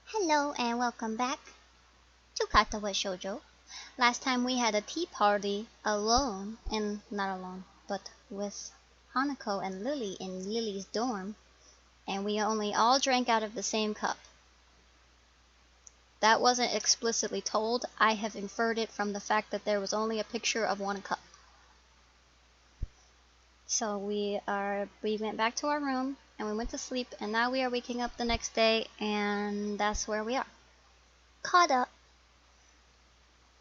Hello and welcome back to Katawa Shoujo. Last time we had a tea party alone, and not alone, but with Hanako and Lily in Lily's dorm, and we only all drank out of the same cup. That wasn't explicitly told. I have inferred it from the fact that there was only a picture of one cup. So we went back to our room and we went to sleep, and now we are waking up the next day, and that's where we are. Caught up.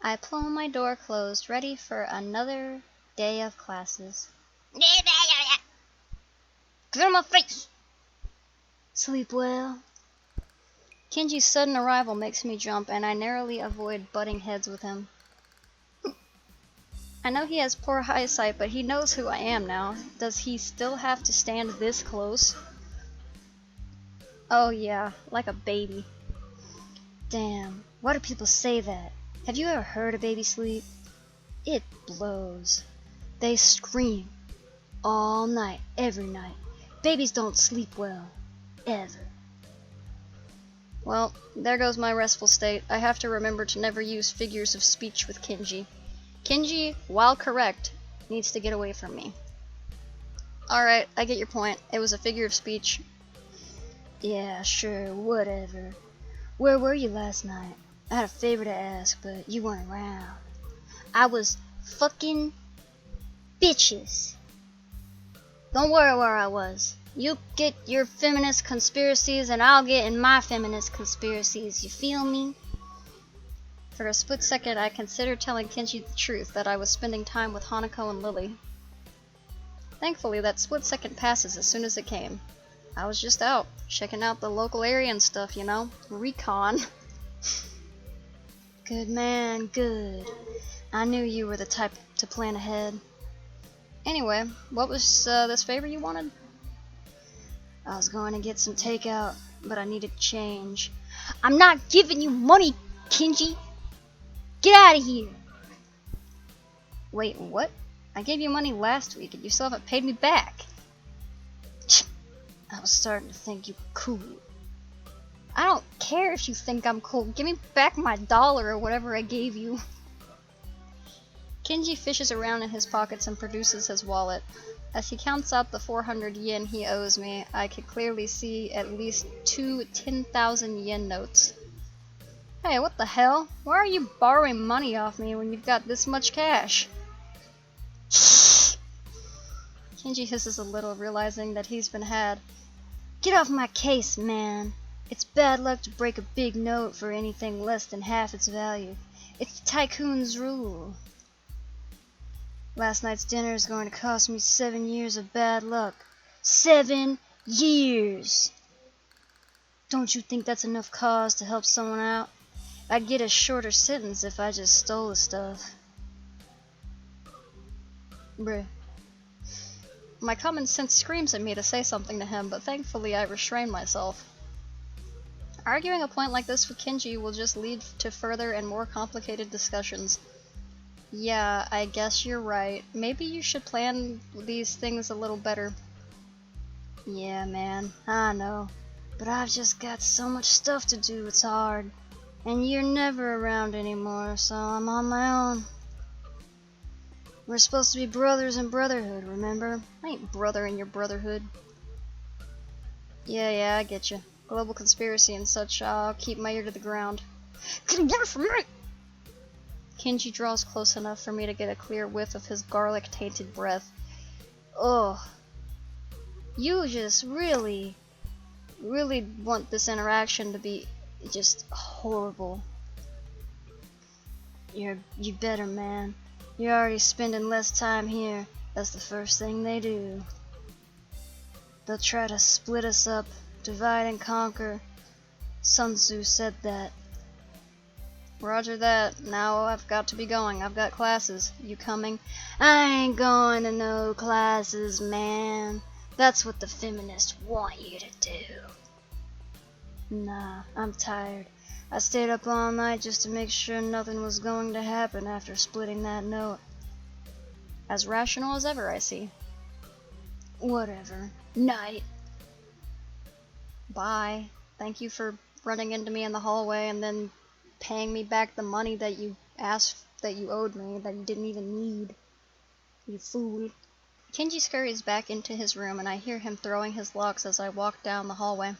I pull my door closed, ready for another day of classes. Get out of my face! Sleep well. Kenji's sudden arrival makes me jump, and I narrowly avoid butting heads with him. I know he has poor eyesight, but he knows who I am now. Does he still have to stand this close? Oh yeah, like a baby. Damn, why do people say that? Have you ever heard a baby sleep? It blows. They scream all night, every night. Babies don't sleep well, ever. Well, there goes my restful state. I have to remember to never use figures of speech with Kenji. Kenji, while correct, needs to get away from me. Alright, I get your point. It was a figure of speech. Yeah, sure, whatever. Where were you last night? I had a favor to ask, but you weren't around. I was fucking bitches. Don't worry where I was. You get your feminist conspiracies and I'll get in my feminist conspiracies, you feel me? For a split second I considered telling Kenji the truth, that I was spending time with Hanako and Lily. Thankfully that split second passes as soon as it came. I was just out, checking out the local area and stuff, you know? Recon. Good man, good. I knew you were the type to plan ahead. Anyway, what was this favor you wanted? I was going to get some takeout, but I needed change. I'm not giving you money, Kenji! Get out of here! Wait, what? I gave you money last week and you still haven't paid me back. I was starting to think you were cool. I don't care if you think I'm cool. Give me back my dollar or whatever I gave you. Kenji fishes around in his pockets and produces his wallet. As he counts out the 400 yen he owes me, I could clearly see at least two 10,000 yen notes. Hey, what the hell? Why are you borrowing money off me when you've got this much cash? Kenji hisses a little, realizing that he's been had. Get off my case, man. It's bad luck to break a big note for anything less than half its value. It's the tycoon's rule. Last night's dinner is going to cost me 7 years of bad luck. 7 years! Don't you think that's enough cause to help someone out? I'd get a shorter sentence if I just stole the stuff. Bruh. My common sense screams at me to say something to him, but thankfully I restrain myself. Arguing a point like this with Kenji will just lead to further and more complicated discussions. Yeah, I guess you're right. Maybe you should plan these things a little better. Yeah, man, I know. But I've just got so much stuff to do, it's hard. And you're never around anymore, so I'm on my own. We're supposed to be brothers in brotherhood, remember? I ain't brother in your brotherhood. Yeah, I get you. Global conspiracy and such, I'll keep my ear to the ground. Get away from me! Kenji draws close enough for me to get a clear whiff of his garlic-tainted breath. Ugh. You just really want this interaction to be just horrible. You better, man. You're already spending less time here. That's the first thing they do. They'll try to split us up, divide and conquer. Sun Tzu said that. Roger that. Now I've got to be going. I've got classes. You coming? I ain't going to no classes, man. That's what the feminists want you to do. Nah, I'm tired. I stayed up all night just to make sure nothing was going to happen after splitting that note. As rational as ever, I see. Whatever. Night. Bye. Thank you for running into me in the hallway and then paying me back the money that you asked that you owed me, that you didn't even need. You fool. Kenji scurries back into his room and I hear him throwing his locks as I walk down the hallway.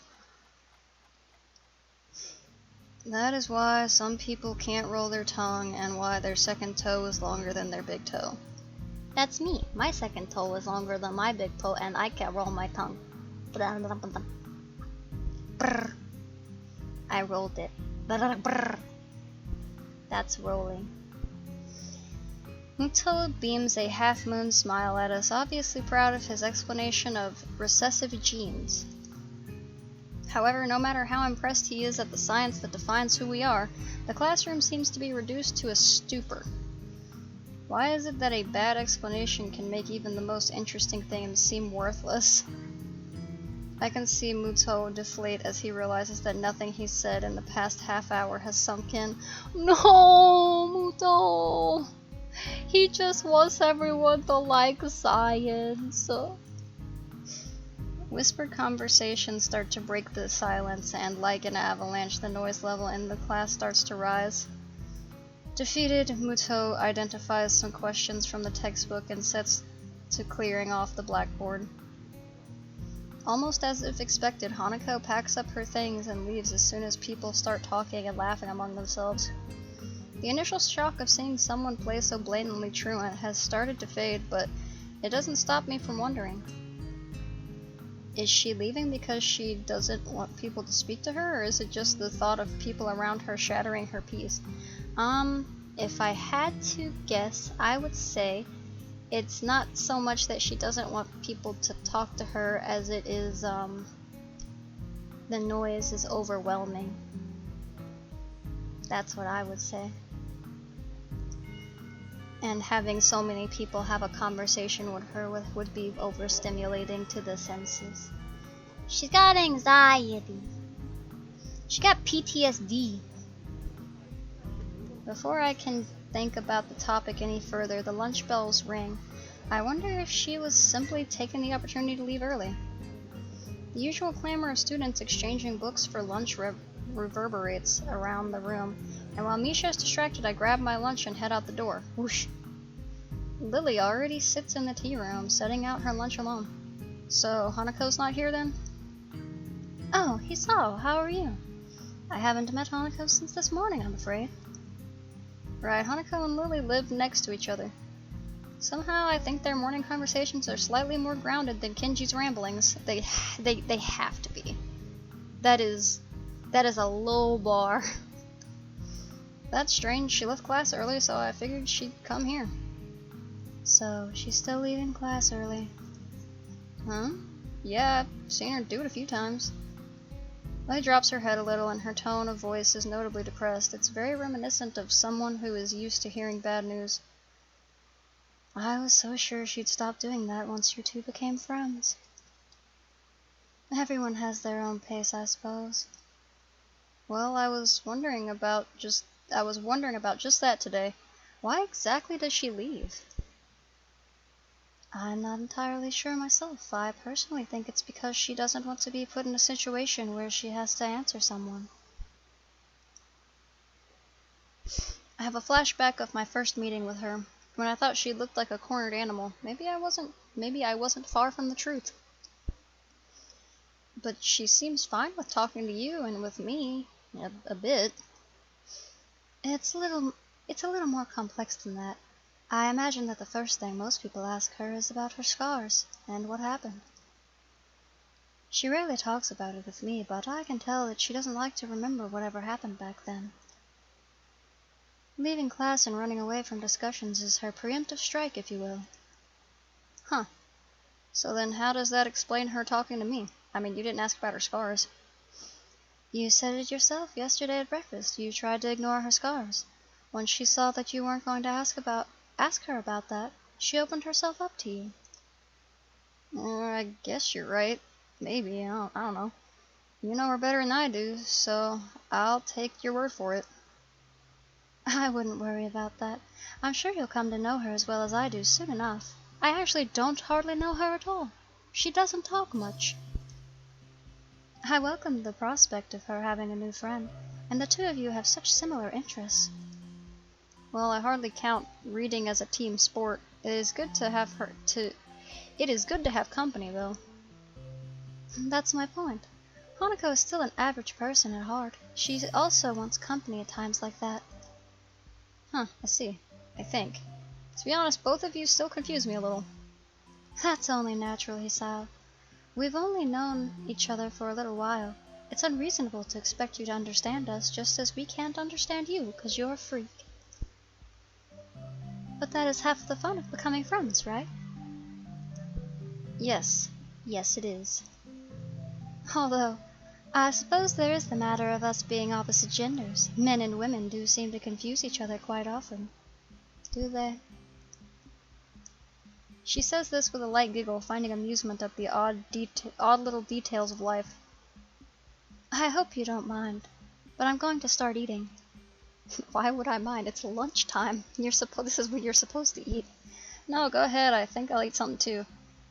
That is why some people can't roll their tongue and why their second toe is longer than their big toe. That's me. My second toe is longer than my big toe and I can't roll my tongue. Brr. I rolled it. Brr. That's rolling. Muto beams a half-moon smile at us, obviously proud of his explanation of recessive genes. However, no matter how impressed he is at the science that defines who we are, the classroom seems to be reduced to a stupor. Why is it that a bad explanation can make even the most interesting things seem worthless? I can see Muto deflate as he realizes that nothing he said in the past half hour has sunk in. No, Muto! He just wants everyone to like science. Whispered conversations start to break the silence, and like an avalanche, the noise level in the class starts to rise. Defeated, Muto identifies some questions from the textbook and sets to clearing off the blackboard. Almost as if expected, Hanako packs up her things and leaves as soon as people start talking and laughing among themselves. The initial shock of seeing someone play so blatantly truant has started to fade, but it doesn't stop me from wondering. Is she leaving because she doesn't want people to speak to her, or is it just the thought of people around her shattering her peace? If I had to guess, I would say it's not so much that she doesn't want people to talk to her as it is, the noise is overwhelming. That's what I would say. And having so many people have a conversation with her would be overstimulating to the senses. She's got anxiety. She got PTSD. Before I can think about the topic any further, the lunch bells ring. I wonder if she was simply taking the opportunity to leave early. The usual clamor of students exchanging books for lunch reverberates around the room, and while Misha is distracted, I grab my lunch and head out the door. Whoosh! Lily already sits in the tea room, setting out her lunch alone. So, Hanako's not here then? Oh, Hisao, how are you? I haven't met Hanako since this morning, I'm afraid. Right, Hanako and Lily live next to each other. Somehow I think their morning conversations are slightly more grounded than Kenji's ramblings. They have to be. That is a low bar. That's strange, she left class early, so I figured she'd come here. So, she's still leaving class early. Huh? Yeah, I've seen her do it a few times. Lily drops her head a little and her tone of voice is notably depressed. It's very reminiscent of someone who is used to hearing bad news. I was so sure she'd stop doing that once you two became friends. Everyone has their own pace, I suppose. Well, I was wondering about just that today. Why exactly does she leave? I'm not entirely sure myself. I personally think it's because she doesn't want to be put in a situation where she has to answer someone. I have a flashback of my first meeting with her, when I thought she looked like a cornered animal. Maybe I wasn't far from the truth. But she seems fine with talking to you and with me, a bit. It's a little more complex than that. I imagine that the first thing most people ask her is about her scars, and what happened. She rarely talks about it with me, but I can tell that she doesn't like to remember whatever happened back then. Leaving class and running away from discussions is her preemptive strike, if you will. Huh. So then how does that explain her talking to me? I mean, you didn't ask about her scars. You said it yourself yesterday at breakfast. You tried to ignore her scars. Once she saw that you weren't going to ask her about that, she opened herself up to you. I guess you're right. Maybe, I don't know. You know her better than I do, so I'll take your word for it. I wouldn't worry about that. I'm sure you'll come to know her as well as I do soon enough. I actually don't hardly know her at all. She doesn't talk much. I welcome the prospect of her having a new friend, and the two of you have such similar interests. Well, I hardly count reading as a team sport. It is good to have company, though. That's my point. Hanako is still an average person at heart. She also wants company at times like that. Huh, I see. I think. To be honest, both of you still confuse me a little. That's only natural, Hisao. We've only known each other for a little while. It's unreasonable to expect you to understand us, just as we can't understand you, because you're a freak. But that is half the fun of becoming friends, right? Yes. Yes, it is. Although, I suppose there is the matter of us being opposite genders. Men and women do seem to confuse each other quite often. Do they? She says this with a light giggle, finding amusement at the odd little details of life. I hope you don't mind, but I'm going to start eating. Why would I mind? It's lunchtime. This is when you're supposed to eat. No, go ahead. I think I'll eat something too.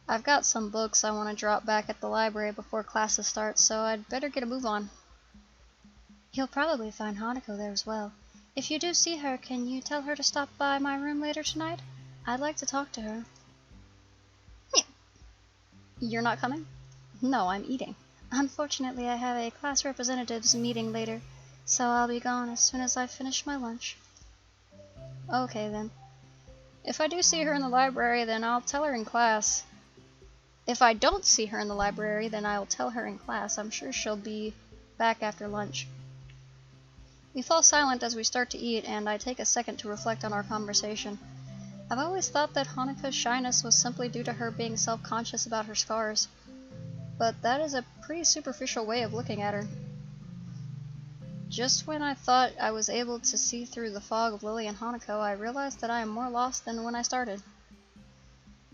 I've got some books I want to drop back at the library before classes start, so I'd better get a move on. You'll probably find Hanako there as well. If you do see her, can you tell her to stop by my room later tonight? I'd like to talk to her. You're not coming? No, I'm eating. Unfortunately, I have a class representatives meeting later, so I'll be gone as soon as I finish my lunch. Okay, then. If I do see her in the library, then I'll tell her in class. If I don't see her in the library, then I'll tell her in class. I'm sure she'll be back after lunch. We fall silent as we start to eat, and I take a second to reflect on our conversation. I've always thought that Hanako's shyness was simply due to her being self-conscious about her scars. But that is a pretty superficial way of looking at her. Just when I thought I was able to see through the fog of Lily and Hanako, I realized that I am more lost than when I started.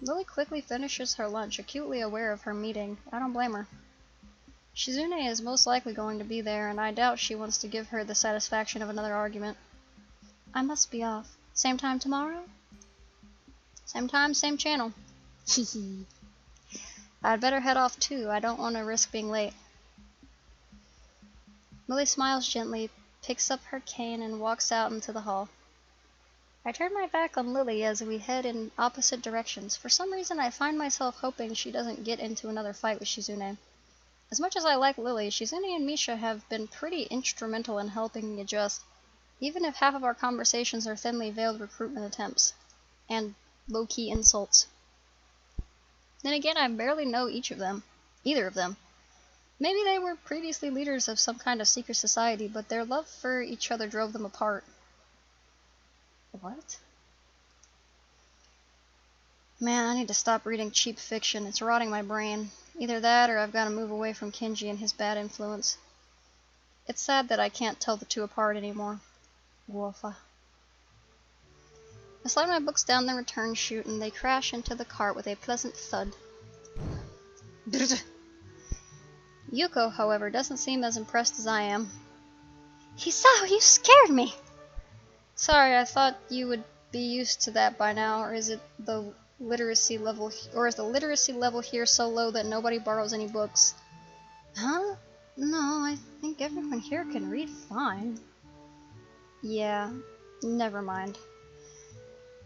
Lily quickly finishes her lunch, acutely aware of her meeting. I don't blame her. Shizune is most likely going to be there, and I doubt she wants to give her the satisfaction of another argument. I must be off. Same time tomorrow? Same time, same channel. Hehe. I'd better head off too. I don't want to risk being late. Lily smiles gently, picks up her cane, and walks out into the hall. I turn my back on Lily as we head in opposite directions. For some reason, I find myself hoping she doesn't get into another fight with Shizune. As much as I like Lily, Shizune and Misha have been pretty instrumental in helping me adjust, even if half of our conversations are thinly veiled recruitment attempts, and low-key insults. Then again, I barely know either of them. Maybe they were previously leaders of some kind of secret society, but their love for each other drove them apart. What? Man, I need to stop reading cheap fiction. It's rotting my brain. Either that, or I've got to move away from Kenji and his bad influence. It's sad that I can't tell the two apart anymore. Wolfa. I slide my books down the return chute, and they crash into the cart with a pleasant thud. Yuko, however, doesn't seem as impressed as I am. Hisao, you scared me! Sorry, I thought you would be used to that by now, or is the literacy level here so low that nobody borrows any books? Huh? No, I think everyone here can read fine. Yeah, never mind.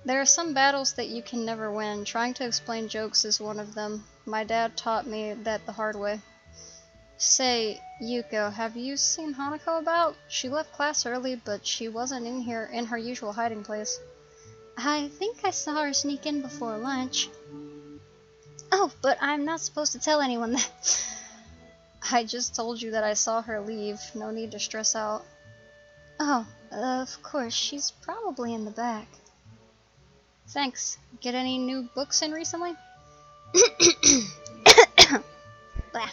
There are some battles that you can never win. Trying to explain jokes is one of them. My dad taught me that the hard way. Say, Yuko, have you seen Hanako about? She left class early, but she wasn't in her usual hiding place. I think I saw her sneak in before lunch. Oh, but I'm not supposed to tell anyone that. I just told you that I saw her leave. No need to stress out. Oh, of course, she's probably in the back. Thanks. Get any new books in recently? Blah.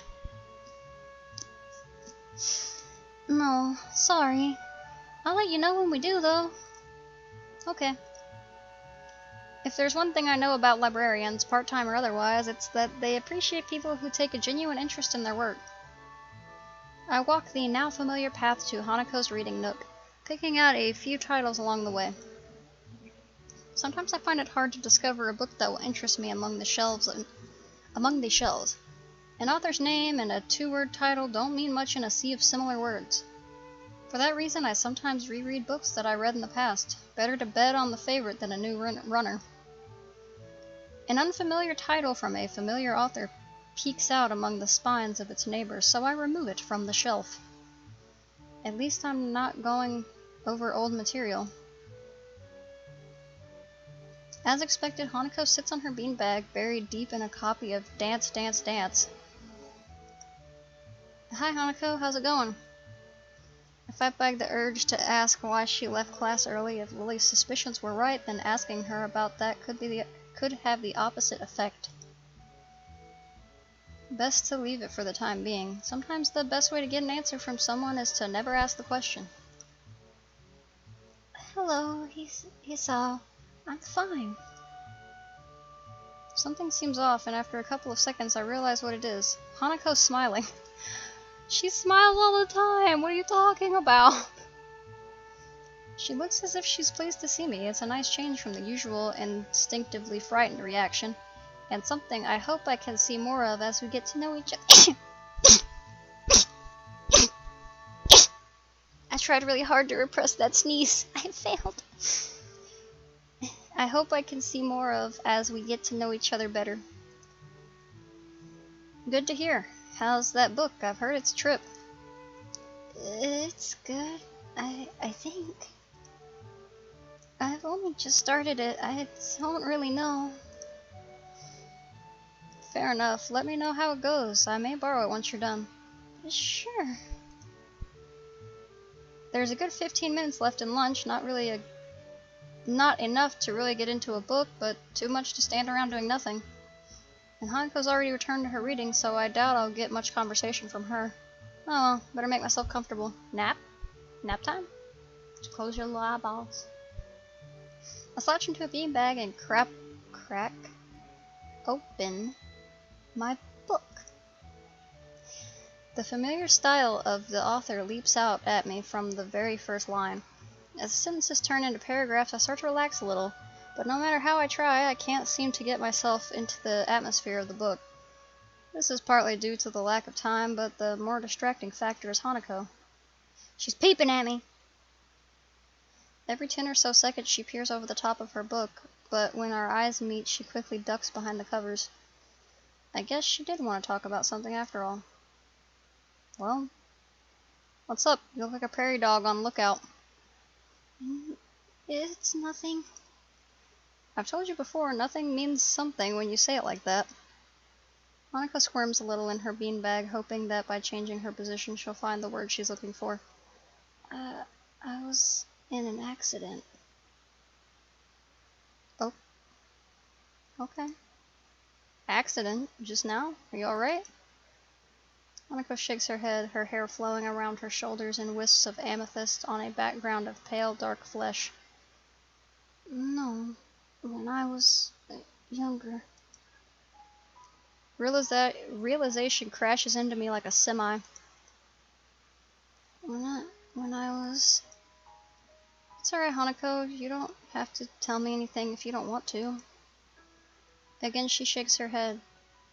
No, sorry. I'll let you know when we do, though. Okay. If there's one thing I know about librarians, part-time or otherwise, it's that they appreciate people who take a genuine interest in their work. I walk the now familiar path to Hanako's reading nook, picking out a few titles along the way. Sometimes I find it hard to discover a book that will interest me among the shelves. An author's name and a two-word title don't mean much in a sea of similar words. For that reason, I sometimes reread books that I read in the past. Better to bet on the favorite than a new runner. An unfamiliar title from a familiar author peeks out among the spines of its neighbors, so I remove it from the shelf. At least I'm not going over old material. As expected, Hanako sits on her beanbag, buried deep in a copy of Dance, Dance, Dance. Hi Hanako, how's it going? I fight back the urge to ask why she left class early. If Lily's suspicions were right, then asking her about that could have the opposite effect. Best to leave it for the time being. Sometimes the best way to get an answer from someone is to never ask the question. Hello, Hisao. I'm fine. Something seems off, and after a couple of seconds I realize what it is. Hanako's smiling. She smiles all the time! What are you talking about? She looks as if she's pleased to see me. It's a nice change from the usual instinctively frightened reaction, and something I hope I can see more of as we get to know each other. I tried really hard to repress that sneeze. I failed. I hope I can see more of as we get to know each other better. Good to hear. How's that book? I've heard it's a trip. It's good, I think. I've only just started it. I don't really know. Fair enough. Let me know how it goes. I may borrow it once you're done. Sure. There's a good 15 minutes left in lunch. Not enough to really get into a book, but too much to stand around doing nothing. And Hanako's already returned to her reading, so I doubt I'll get much conversation from her. Oh well, better make myself comfortable. Nap? Nap time? Just close your little eyeballs. I slouch into a beanbag and crack open my book. The familiar style of the author leaps out at me from the very first line. As the sentences turn into paragraphs, I start to relax a little. But no matter how I try, I can't seem to get myself into the atmosphere of the book. This is partly due to the lack of time, but the more distracting factor is Hanako. She's peeping at me! Every 10 or so seconds she peers over the top of her book, but when our eyes meet, she quickly ducks behind the covers. I guess she did want to talk about something after all. Well, what's up? You look like a prairie dog on lookout. It's nothing. I've told you before, nothing means something when you say it like that. Hanako squirms a little in her beanbag, hoping that by changing her position she'll find the word she's looking for. I was in an accident. Oh. Okay. Accident? Just now? Are you alright? Hanako shakes her head, her hair flowing around her shoulders in wisps of amethyst on a background of pale, dark flesh. No. When I was younger. Realization crashes into me like a semi. When I was... It's alright, Hanako. You don't have to tell me anything if you don't want to. Again, she shakes her head.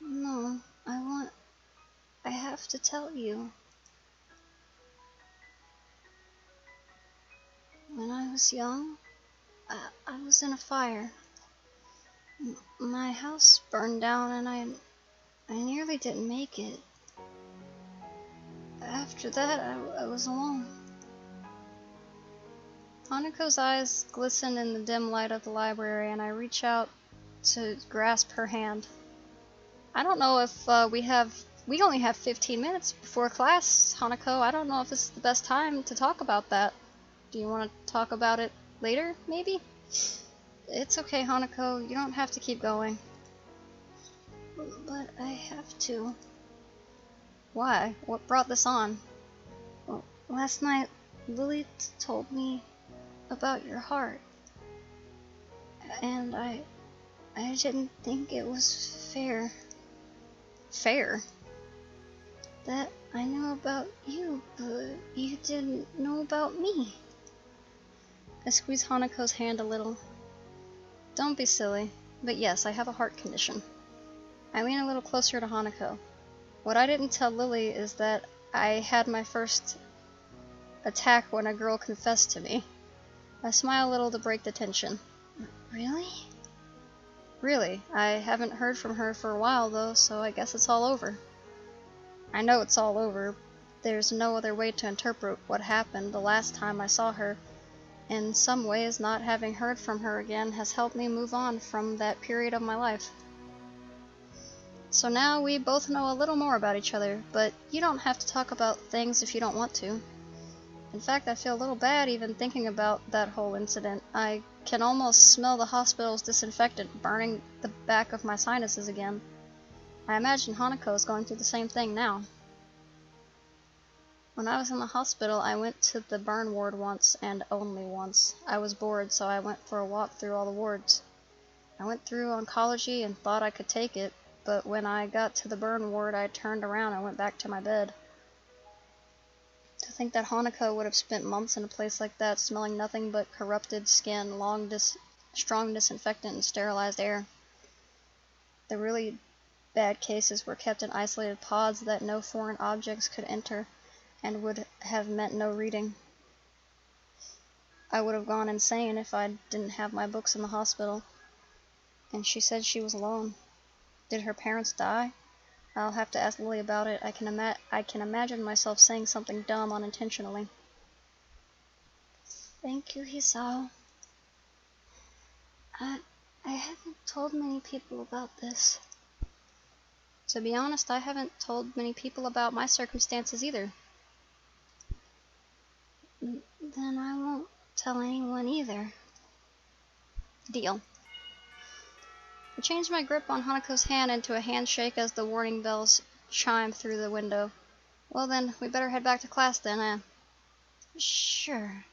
No, I have to tell you. When I was young, I was in a fire. My house burned down and I nearly didn't make it. After that, I was alone. Hanako's eyes glisten in the dim light of the library, and I reach out to grasp her hand. I don't know if we only have 15 minutes before class, Hanako. I don't know if this is the best time to talk about that. Do you want to talk about it later, maybe? It's okay, Hanako. You don't have to keep going. But I have to. Why? What brought this on? Well, last night, Lily told me about your heart. And I didn't think it was fair. Fair? That I knew about you, but you didn't know about me. I squeeze Hanako's hand a little. Don't be silly, but yes, I have a heart condition. I lean a little closer to Hanako. What I didn't tell Lily is that I had my first attack when a girl confessed to me. I smile a little to break the tension. Really? Really. I haven't heard from her for a while though, so I guess it's all over. I know it's all over. There's no other way to interpret what happened the last time I saw her. In some ways, not having heard from her again has helped me move on from that period of my life. So now we both know a little more about each other, but you don't have to talk about things if you don't want to. In fact, I feel a little bad even thinking about that whole incident. I can almost smell the hospital's disinfectant burning the back of my sinuses again. I imagine Hanako is going through the same thing now. When I was in the hospital, I went to the burn ward once, and only once. I was bored, so I went for a walk through all the wards. I went through oncology and thought I could take it, but when I got to the burn ward, I turned around and went back to my bed. To think that Hanako would have spent months in a place like that, smelling nothing but corrupted skin, strong disinfectant, and sterilized air. The really bad cases were kept in isolated pods that no foreign objects could enter, and would have meant no reading. I would have gone insane if I didn't have my books in the hospital. And she said she was alone. Did her parents die? I'll have to ask Lily about it. I can imagine myself saying something dumb unintentionally. Thank you, Hisao. I haven't told many people about this. To be honest, I haven't told many people about my circumstances either. Then I won't tell anyone either. Deal. I changed my grip on Hanako's hand into a handshake as the warning bells chimed through the window. Well then, we better head back to class then, Sure.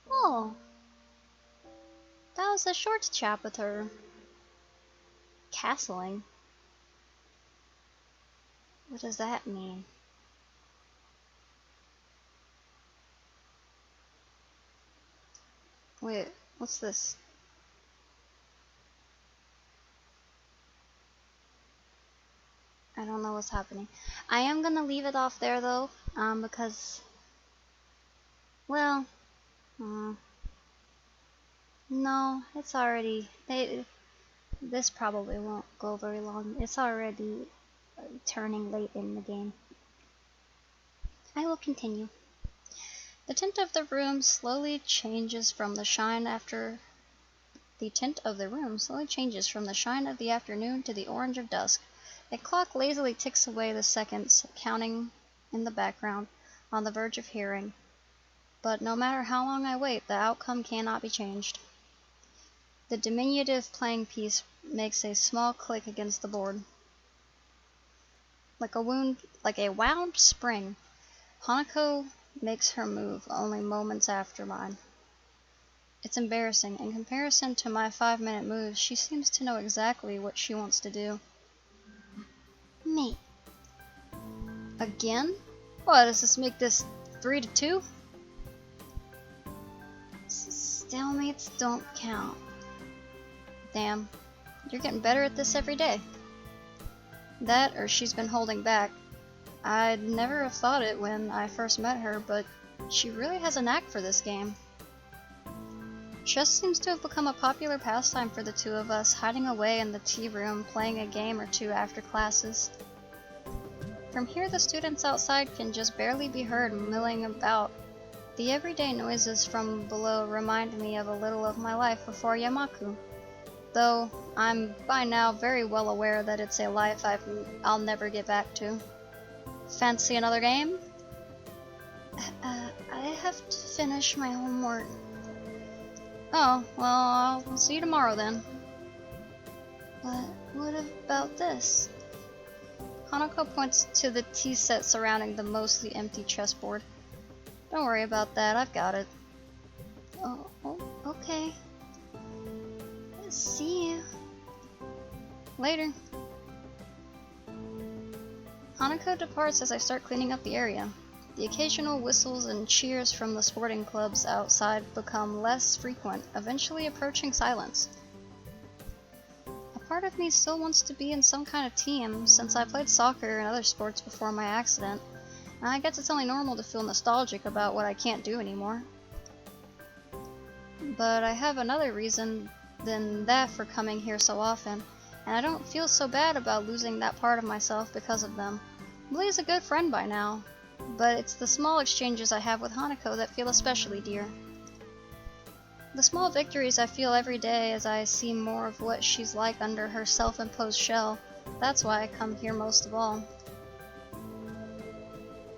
Oh. That was a short chapter. Castling? What does that mean? Wait, what's this? I don't know what's happening. I am gonna leave it off there though, because, well, no, it's already, this probably won't go very long. It's already turning late in the game. I will continue. The tint of the room slowly changes from the shine of the afternoon to the orange of dusk. A clock lazily ticks away the seconds, counting in the background, on the verge of hearing. But no matter how long I wait, the outcome cannot be changed. The diminutive playing piece makes a small click against the board. Like a wound spring, Hanako makes her move only moments after mine. It's embarrassing. In comparison to my 5-minute moves, she seems to know exactly what she wants to do. Me. Again? What, does this make this 3-2? Stalemates don't count. Damn. You're getting better at this every day. That, or she's been holding back. I'd never have thought it when I first met her, but she really has a knack for this game. Chess seems to have become a popular pastime for the two of us, hiding away in the tea room, playing a game or two after classes. From here, the students outside can just barely be heard milling about. The everyday noises from below remind me of a little of my life before Yamaku, though I'm by now very well aware that it's a life I'll never get back to. Fancy another game? I have to finish my homework. Oh, well, I'll see you tomorrow then. But what about this? Hanako points to the tea set surrounding the mostly empty chessboard. Don't worry about that, I've got it. Oh, okay. See you. Later. Hanako departs as I start cleaning up the area. The occasional whistles and cheers from the sporting clubs outside become less frequent, eventually approaching silence. A part of me still wants to be in some kind of team, since I played soccer and other sports before my accident, and I guess it's only normal to feel nostalgic about what I can't do anymore. But I have another reason than that for coming here so often, and I don't feel so bad about losing that part of myself because of them. Lily's a good friend by now, but it's the small exchanges I have with Hanako that feel especially dear. The small victories I feel every day as I see more of what she's like under her self-imposed shell, that's why I come here most of all.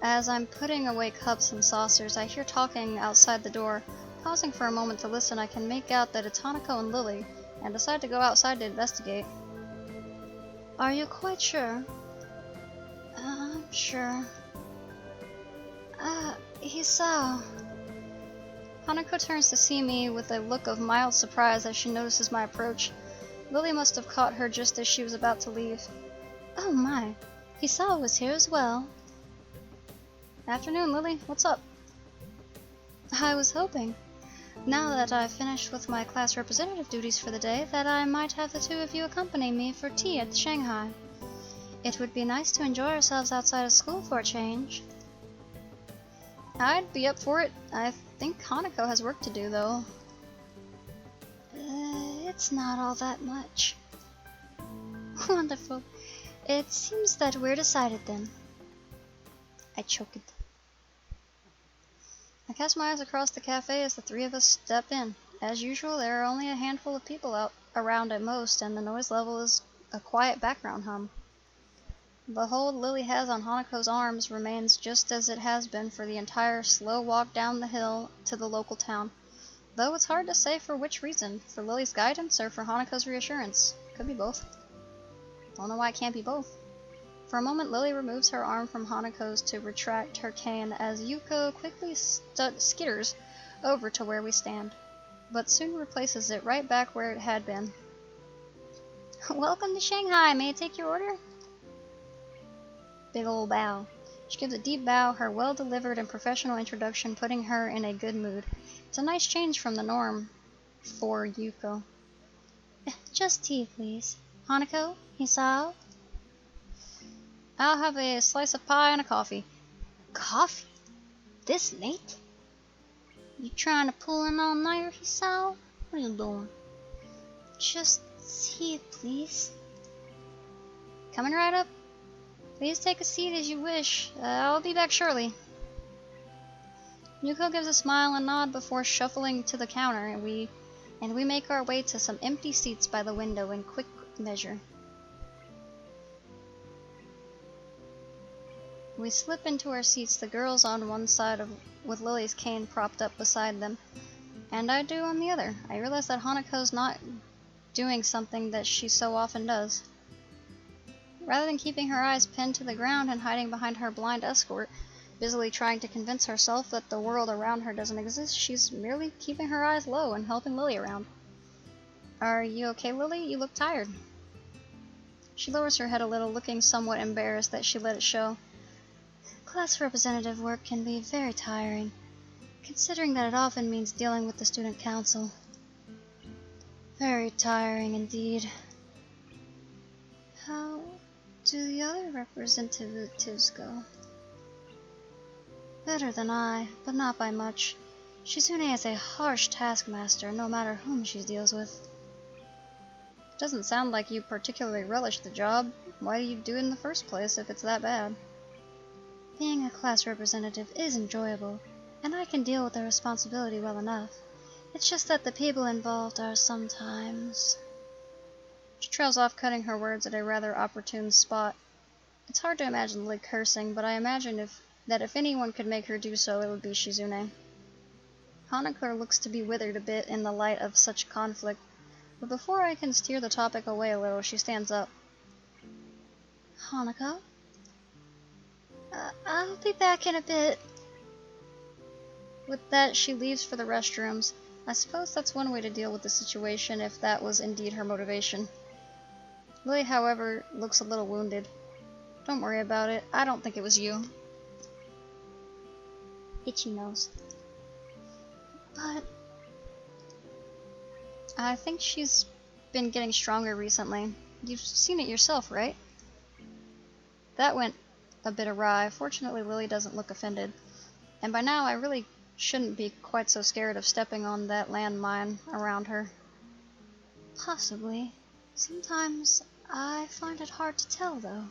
As I'm putting away cups and saucers, I hear talking outside the door. Pausing for a moment to listen, I can make out that it's Hanako and Lily, and decide to go outside to investigate. Are you quite sure? I'm sure. Hisao. Hanako turns to see me with a look of mild surprise as she notices my approach. Lily must have caught her just as she was about to leave. Oh my, Hisao was here as well. Afternoon, Lily. What's up? I was hoping, now that I've finished with my class representative duties for the day, that I might have the two of you accompany me for tea at Shanghai. It would be nice to enjoy ourselves outside of school for a change. I'd be up for it. I think Hanako has work to do, though. It's not all that much. Wonderful. It seems that we're decided then. I choked. I cast my eyes across the cafe as the three of us step in. As usual, there are only a handful of people out around at most, and the noise level is a quiet background hum. The hold Lily has on Hanako's arms remains just as it has been for the entire slow walk down the hill to the local town, though it's hard to say for which reason, for Lily's guidance or for Hanako's reassurance. Could be both. Don't know why it can't be both. For a moment, Lily removes her arm from Hanako's to retract her cane as Yuko quickly skitters over to where we stand, but soon replaces it right back where it had been. Welcome to Shanghai. May I take your order? Big ol' bow. She gives a deep bow, her well-delivered and professional introduction putting her in a good mood. It's a nice change from the norm for Yuko. Just tea, please. Hanako? Hisao? I'll have a slice of pie and a coffee. Coffee? This late? You trying to pull an all-nighter, Hisao? What are you doing? Just tea, please. Coming right up. Please take a seat as you wish. I'll be back shortly. Yuko gives a smile and nod before shuffling to the counter, and we make our way to some empty seats by the window in quick measure. We slip into our seats, the girls on one side with Lily's cane propped up beside them, and I do on the other. I realize that Hanako's not doing something that she so often does. Rather than keeping her eyes pinned to the ground and hiding behind her blind escort, busily trying to convince herself that the world around her doesn't exist, she's merely keeping her eyes low and helping Lily around. Are you okay, Lily? You look tired. She lowers her head a little, looking somewhat embarrassed that she let it show. Class representative work can be very tiring, considering that it often means dealing with the student council. Very tiring indeed. How do the other representatives go? Better than I, but not by much. Shizune is a harsh taskmaster, no matter whom she deals with. Doesn't sound like you particularly relish the job. Why do you do it in the first place if it's that bad? Being a class representative is enjoyable, and I can deal with the responsibility well enough. It's just that the people involved are sometimes... She trails off, cutting her words at a rather opportune spot. It's hard to imagine Lily cursing, but I imagine if anyone could make her do so, it would be Shizune. Hanako looks to be withered a bit in the light of such conflict, but before I can steer the topic away a little, she stands up. Hanako? I'll be back in a bit. With that, she leaves for the restrooms. I suppose that's one way to deal with the situation if that was indeed her motivation. Lily, however, looks a little wounded. Don't worry about it. I don't think it was you. Itchy nose. But I think she's been getting stronger recently. You've seen it yourself, right? That went a bit awry. Fortunately, Lily doesn't look offended. And by now, I really shouldn't be quite so scared of stepping on that landmine around her. Possibly. Sometimes I find it hard to tell, though.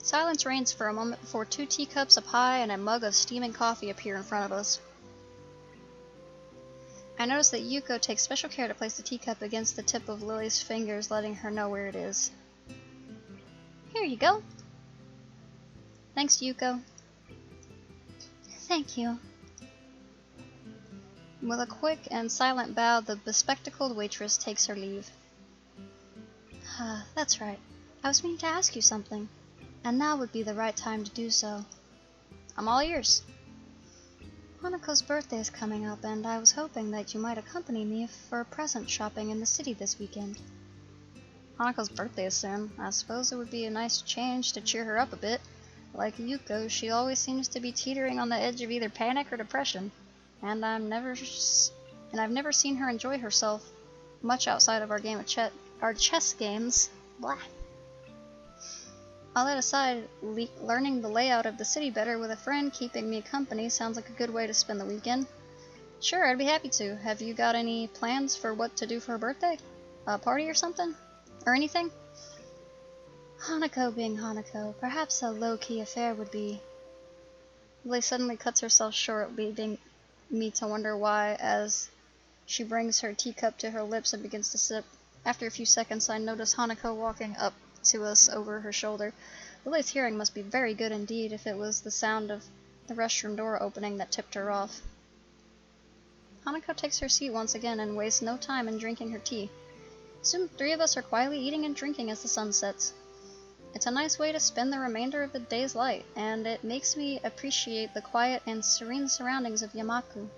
Silence reigns for a moment before 2 teacups of pie and a mug of steaming coffee appear in front of us. I notice that Yuko takes special care to place the teacup against the tip of Lily's fingers, letting her know where it is. Here you go. Thanks, Yuko. Thank you. With a quick and silent bow, the bespectacled waitress takes her leave. That's right. I was meaning to ask you something. And now would be the right time to do so. I'm all ears. Hanako's birthday is coming up, and I was hoping that you might accompany me for present shopping in the city this weekend. Hanako's birthday is soon. I suppose it would be a nice change to cheer her up a bit. Like Yuko, she always seems to be teetering on the edge of either panic or depression, and I've never seen her enjoy herself much outside of our chess games. Blah. All that aside, learning the layout of the city better with a friend keeping me company sounds like a good way to spend the weekend. Sure, I'd be happy to. Have you got any plans for what to do for her birthday? A party or something? Or anything? Hanako being Hanako, perhaps a low-key affair would be... Lily suddenly cuts herself short, leaving me to wonder why, as she brings her teacup to her lips and begins to sip. After a few seconds, I notice Hanako walking up to us over her shoulder. Lily's hearing must be very good indeed if it was the sound of the restroom door opening that tipped her off. Hanako takes her seat once again and wastes no time in drinking her tea. Soon 3 of us are quietly eating and drinking as the sun sets. It's a nice way to spend the remainder of the day's light, and it makes me appreciate the quiet and serene surroundings of Yamaku.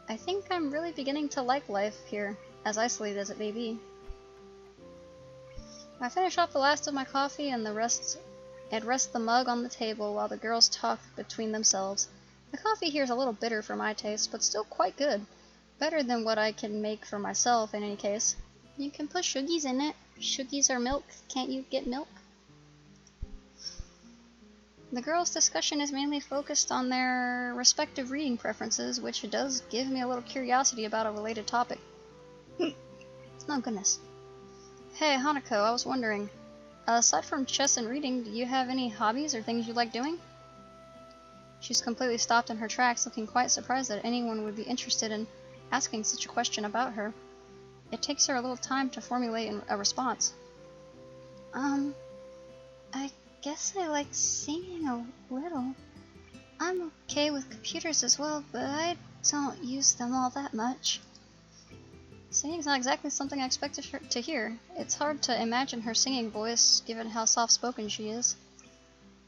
I think I'm really beginning to like life here, as isolated as it may be. I finish off the last of my coffee and rest the mug on the table while the girls talk between themselves. The coffee here is a little bitter for my taste, but still quite good. Better than what I can make for myself in any case. You can put sugies in it. Sugies are milk. Can't you get milk? The girls' discussion is mainly focused on their respective reading preferences, which does give me a little curiosity about a related topic. Oh goodness. Hey, Hanako, I was wondering, aside from chess and reading, do you have any hobbies or things you like doing? She's completely stopped in her tracks, looking quite surprised that anyone would be interested in asking such a question about her. It takes her a little time to formulate a response. I guess I like singing a little. I'm okay with computers as well, but I don't use them all that much. Singing's not exactly something I expected her to hear. It's hard to imagine her singing voice, given how soft-spoken she is.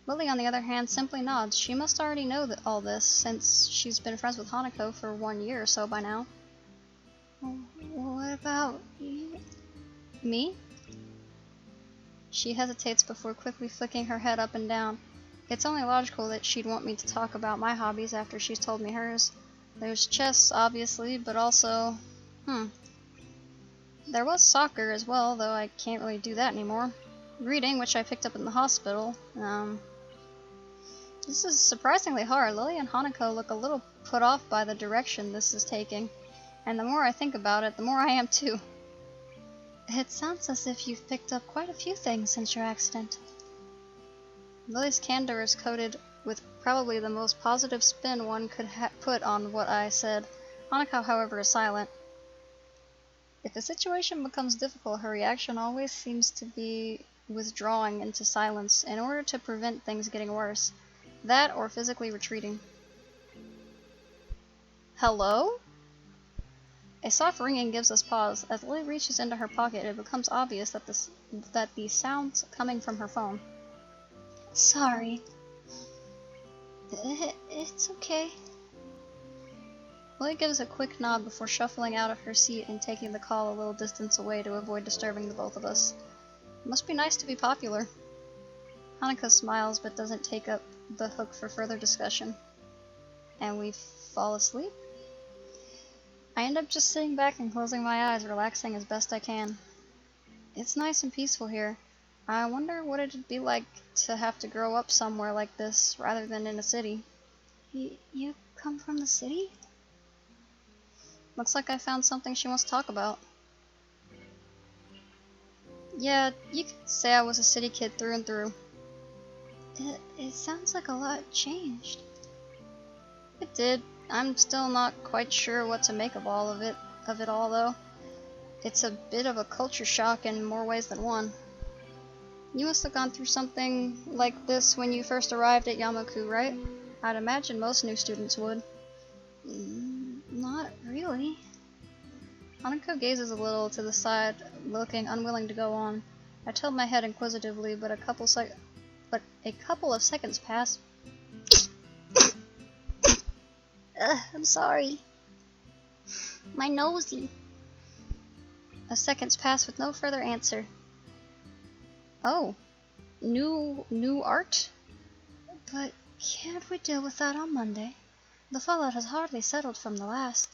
Lily, on the other hand, simply nods. She must already know all this, since she's been friends with Hanako for 1 year or so by now. What about you? Me? She hesitates before quickly flicking her head up and down. It's only logical that she'd want me to talk about my hobbies after she's told me hers. There's chess, obviously, but also... There was soccer as well, though I can't really do that anymore. Reading, which I picked up in the hospital. This is surprisingly hard. Lily and Hanako look a little put off by the direction this is taking. And the more I think about it, the more I am too. It sounds as if you've picked up quite a few things since your accident. Lily's candor is coated with probably the most positive spin one could put on what I said. Hanako, however, is silent. If a situation becomes difficult, her reaction always seems to be withdrawing into silence in order to prevent things getting worse. That or physically retreating. Hello? A soft ringing gives us pause. As Lily reaches into her pocket, it becomes obvious that the sound's coming from her phone. Sorry. It's okay. Lily gives a quick nod before shuffling out of her seat and taking the call a little distance away to avoid disturbing the both of us. It must be nice to be popular. Hanako smiles but doesn't take up the hook for further discussion. And we fall asleep? I end up just sitting back and closing my eyes, relaxing as best I can. It's nice and peaceful here. I wonder what it'd be like to have to grow up somewhere like this, rather than in a city. You come from the city? Looks like I found something she wants to talk about. Yeah, you could say I was a city kid through and through. It sounds like a lot changed. It did. I'm still not quite sure what to make of it all though. It's a bit of a culture shock in more ways than one. You must have gone through something like this when you first arrived at Yamaku, right? I'd imagine most new students would. Not really. Hanako gazes a little to the side, looking unwilling to go on. I tilt my head inquisitively, but a couple of seconds pass. I'm sorry. My nosy. A seconds pass with no further answer. Oh, new art? But can't we deal with that on Monday? The fallout has hardly settled from the last.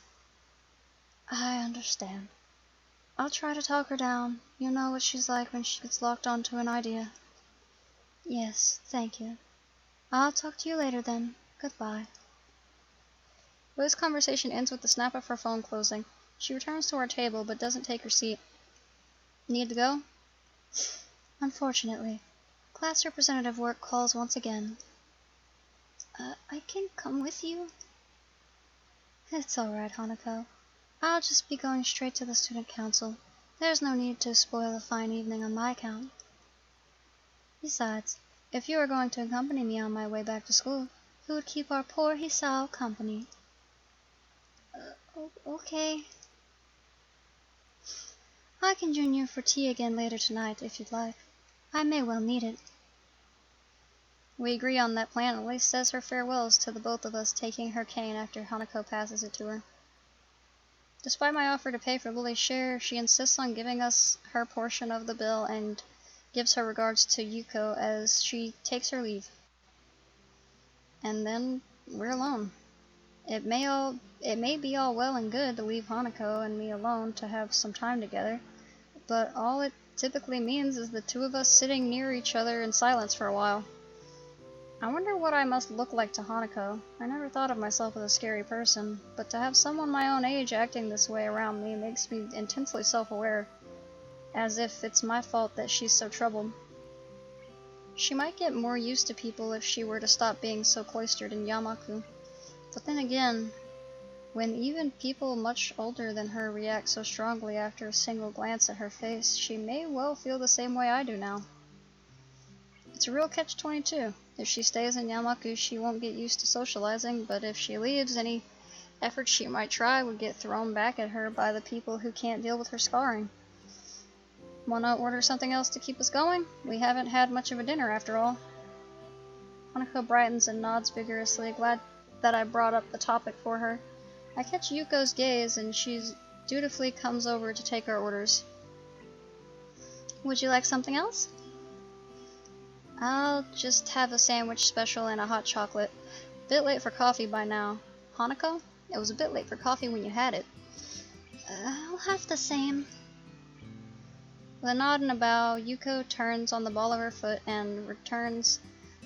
I understand. I'll try to talk her down. You know what she's like when she gets locked onto an idea. Yes, thank you. I'll talk to you later then. Goodbye. Lily's conversation ends with the snap of her phone closing. She returns to our table, but doesn't take her seat. Need to go? Unfortunately. Class representative work calls once again. I can come with you? It's alright, Hanako. I'll just be going straight to the student council. There's no need to spoil a fine evening on my account. Besides, if you are going to accompany me on my way back to school, who would keep our poor Hisao company? Okay. I can join you for tea again later tonight, if you'd like. I may well need it. We agree on that plan, and Elise says her farewells to the both of us, taking her cane after Hanako passes it to her. Despite my offer to pay for Lily's share, she insists on giving us her portion of the bill and gives her regards to Yuko as she takes her leave. And then we're alone. It may be all well and good to leave Hanako and me alone to have some time together, but all it typically means is the two of us sitting near each other in silence for a while. I wonder what I must look like to Hanako. I never thought of myself as a scary person, but to have someone my own age acting this way around me makes me intensely self-aware, as if it's my fault that she's so troubled. She might get more used to people if she were to stop being so cloistered in Yamaku. But then again, when even people much older than her react so strongly after a single glance at her face, she may well feel the same way I do now. It's a real catch-22. If she stays in Yamaku, she won't get used to socializing, but if she leaves, any effort she might try would get thrown back at her by the people who can't deal with her scarring. Wanna order something else to keep us going? We haven't had much of a dinner after all. Hanako brightens and nods vigorously, glad that I brought up the topic for her. I catch Yuko's gaze, and she dutifully comes over to take our orders. Would you like something else? I'll just have a sandwich special and a hot chocolate. Bit late for coffee by now. Hanako? It was a bit late for coffee when you had it. I'll have the same. With a nod and a bow, Yuko turns on the ball of her foot and returns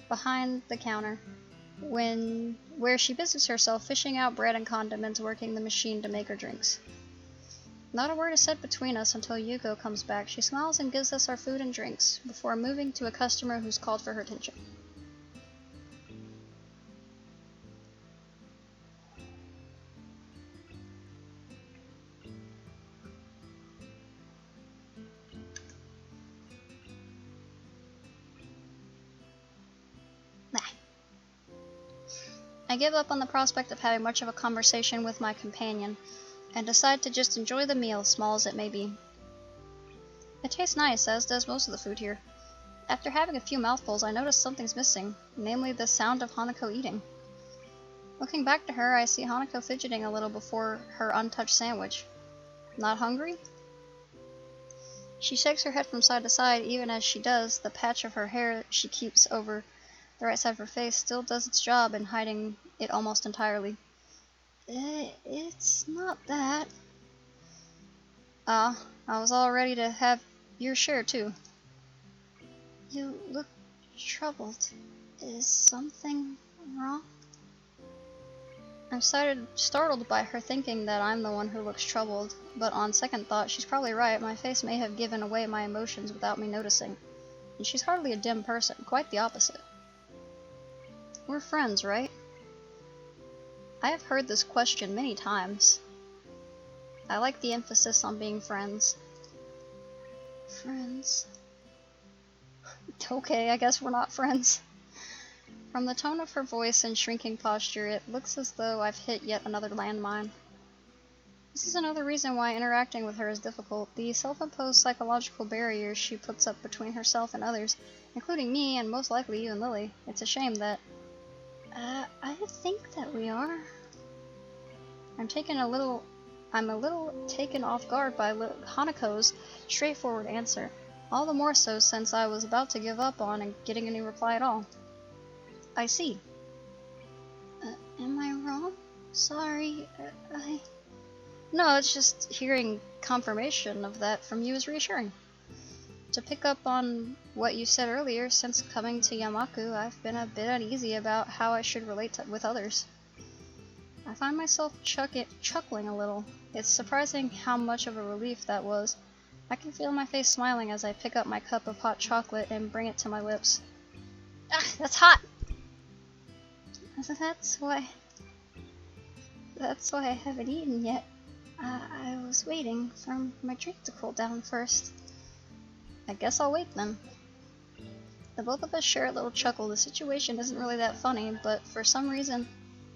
behind the counter, where she busies herself fishing out bread and condiments, working the machine to make her drinks. Not a word is said between us until Yuko comes back. She smiles and gives us our food and drinks, before moving to a customer who's called for her attention. I give up on the prospect of having much of a conversation with my companion, and decide to just enjoy the meal, small as it may be. It tastes nice, as does most of the food here. After having a few mouthfuls, I notice something's missing, namely the sound of Hanako eating. Looking back to her, I see Hanako fidgeting a little before her untouched sandwich. Not hungry? She shakes her head from side to side. Even as she does, the patch of her hair she keeps over the right side of her face still does its job in hiding it almost entirely. It's not that. I was all ready to have your share too. You look troubled. Is something wrong? I'm startled by her thinking that I'm the one who looks troubled, but on second thought, she's probably right. My face may have given away my emotions without me noticing. And she's hardly a dim person, quite the opposite. We're friends, right? I have heard this question many times. I like the emphasis on being friends. Friends. Okay, I guess we're not friends. From the tone of her voice and shrinking posture, it looks as though I've hit yet another landmine. This is another reason why interacting with her is difficult. The self-imposed psychological barriers she puts up between herself and others, including me and most likely you and Lily. It's a shame that... I think that we are. I'm a little taken off guard by Hanako's straightforward answer. All the more so since I was about to give up on and getting any reply at all. I see. Am I wrong? Sorry, No, it's just hearing confirmation of that from you is reassuring. To pick up on what you said earlier, since coming to Yamaku, I've been a bit uneasy about how I should relate with others. I find myself chuckling a little. It's surprising how much of a relief that was. I can feel my face smiling as I pick up my cup of hot chocolate and bring it to my lips. Ah, that's hot! That's why I haven't eaten yet. I was waiting for my drink to cool down first. I guess I'll wait then. The both of us share a little chuckle. The situation isn't really that funny, but for some reason,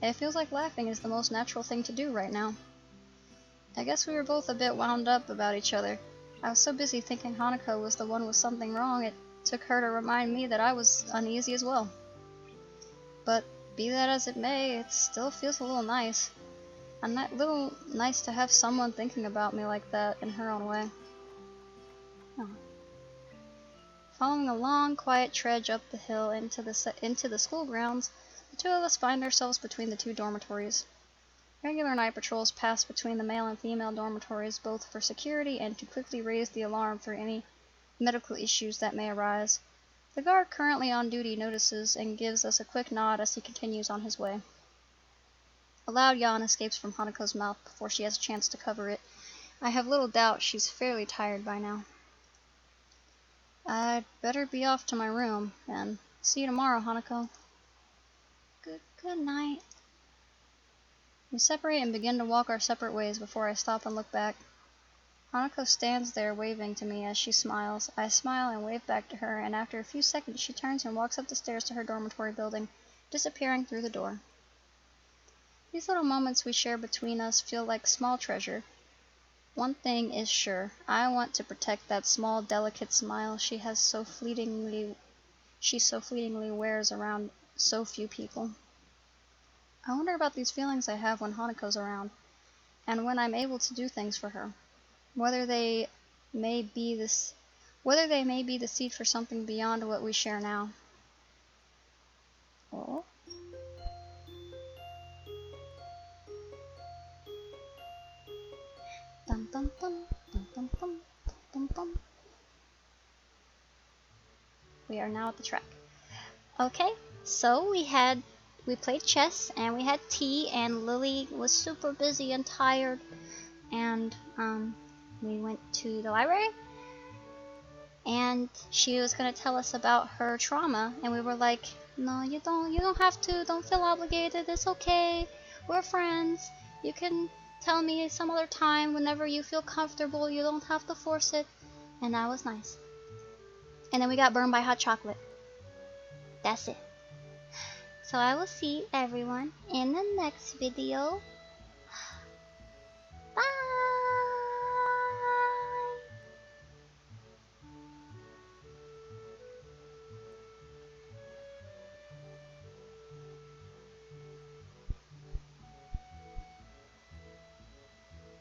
it feels like laughing is the most natural thing to do right now. I guess we were both a bit wound up about each other. I was so busy thinking Hanako was the one with something wrong, it took her to remind me that I was uneasy as well. But be that as it may, it still feels a little nice. A little nice to have someone thinking about me like that in her own way. Oh. Following a long, quiet trudge up the hill into the school grounds, the two of us find ourselves between the two dormitories. Regular night patrols pass between the male and female dormitories, both for security and to quickly raise the alarm for any medical issues that may arise. The guard currently on duty notices and gives us a quick nod as he continues on his way. A loud yawn escapes from Hanako's mouth before she has a chance to cover it. I have little doubt she's fairly tired by now. I'd better be off to my room, and see you tomorrow, Hanako. Good night. We separate and begin to walk our separate ways before I stop and look back. Hanako stands there waving to me as she smiles. I smile and wave back to her, and after a few seconds she turns and walks up the stairs to her dormitory building, disappearing through the door. These little moments we share between us feel like small treasure. One thing is sure, I want to protect that small, delicate smile she so fleetingly wears around so few people. I wonder about these feelings I have when Hanako's around, and when I'm able to do things for her. Whether they may be the seed for something beyond what we share now. Oh. Dum dum dum dum dum dum dum dum. We are now at the track. Okay, so we played chess and we had tea, and Lily was super busy and tired, and we went to the library, and she was gonna tell us about her trauma, and we were like, no, you don't have to, don't feel obligated, it's okay, we're friends, you can tell me some other time whenever you feel comfortable, you don't have to force it. And that was nice. And then we got burned by hot chocolate. That's it. So I will see everyone in the next video.